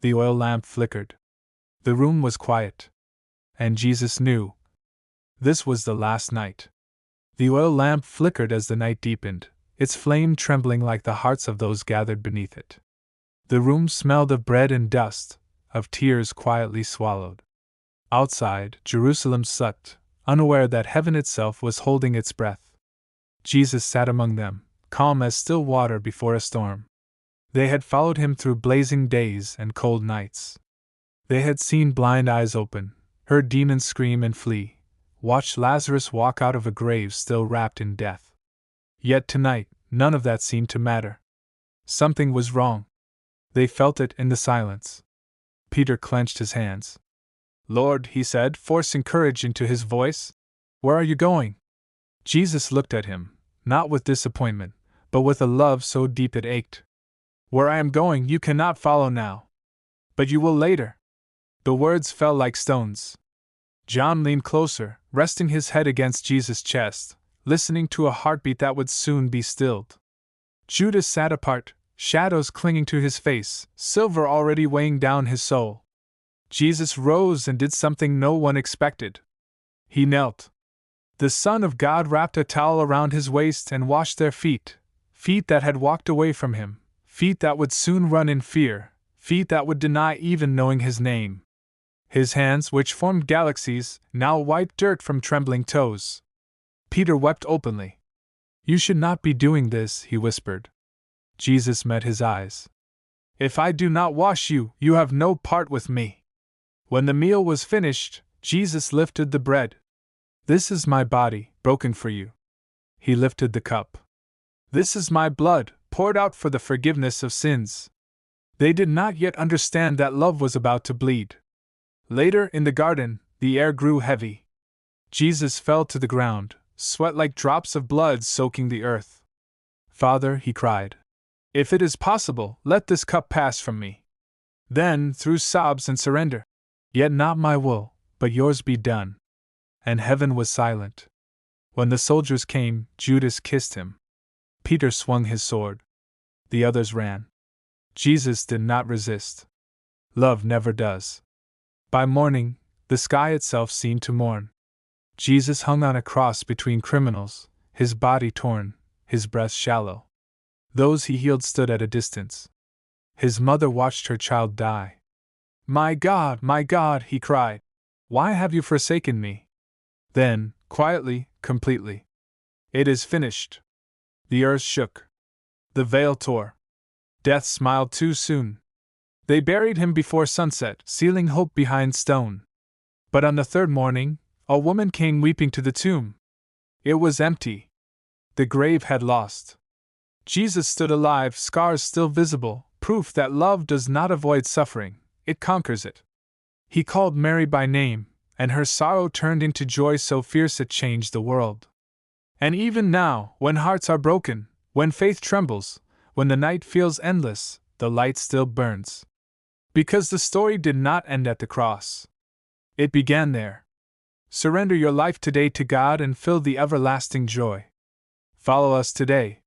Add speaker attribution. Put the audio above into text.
Speaker 1: The oil lamp flickered. The room was quiet. And Jesus knew. This was the last night. The oil lamp flickered as the night deepened, its flame trembling like the hearts of those gathered beneath it. The room smelled of bread and dust, of tears quietly swallowed. Outside, Jerusalem slept, unaware that heaven itself was holding its breath. Jesus sat among them, calm as still water before a storm. They had followed him through blazing days and cold nights. They had seen blind eyes open, heard demons scream and flee, watched Lazarus walk out of a grave still wrapped in death. Yet tonight, none of that seemed to matter. Something was wrong. They felt it in the silence. Peter clenched his hands. "Lord," he said, forcing courage into his voice, "where are you going?" Jesus looked at him, not with disappointment, but with a love so deep it ached. "Where I am going you cannot follow now. But you will later." The words fell like stones. John leaned closer, resting his head against Jesus' chest, listening to a heartbeat that would soon be stilled. Judas sat apart, shadows clinging to his face, silver already weighing down his soul. Jesus rose and did something no one expected. He knelt. The Son of God wrapped a towel around his waist and washed their feet, feet that had walked away from him, feet that would soon run in fear, feet that would deny even knowing his name. His hands, which formed galaxies, now wiped dirt from trembling toes. Peter wept openly. "You should not be doing this," he whispered. Jesus met his eyes. "If I do not wash you, you have no part with me." When the meal was finished, Jesus lifted the bread. "This is my body, broken for you." He lifted the cup. "This is my blood, poured out for the forgiveness of sins." They did not yet understand that love was about to bleed. Later, in the garden, the air grew heavy. Jesus fell to the ground, sweat like drops of blood soaking the earth. "Father," he cried, "if it is possible, let this cup pass from me." Then, through sobs and surrender, "Yet not my will, but yours be done." And heaven was silent. When the soldiers came, Judas kissed him. Peter swung his sword. The others ran. Jesus did not resist. Love never does. By morning, the sky itself seemed to mourn. Jesus hung on a cross between criminals, his body torn, his breast shallow. Those he healed stood at a distance. His mother watched her child die. my God," he cried, "why have you forsaken me?" Then, quietly, completely, "It is finished." The earth shook. The veil tore. Death smiled too soon. They buried him before sunset, sealing hope behind stone. But on the third morning, a woman came weeping to the tomb. It was empty. The grave had lost. Jesus stood alive, scars still visible, proof that love does not avoid suffering, it conquers it. He called Mary by name, and her sorrow turned into joy so fierce it changed the world. And even now, when hearts are broken, when faith trembles, when the night feels endless, the light still burns. Because the story did not end at the cross. It began there. Surrender your life today to God and feel the everlasting joy. Follow us today.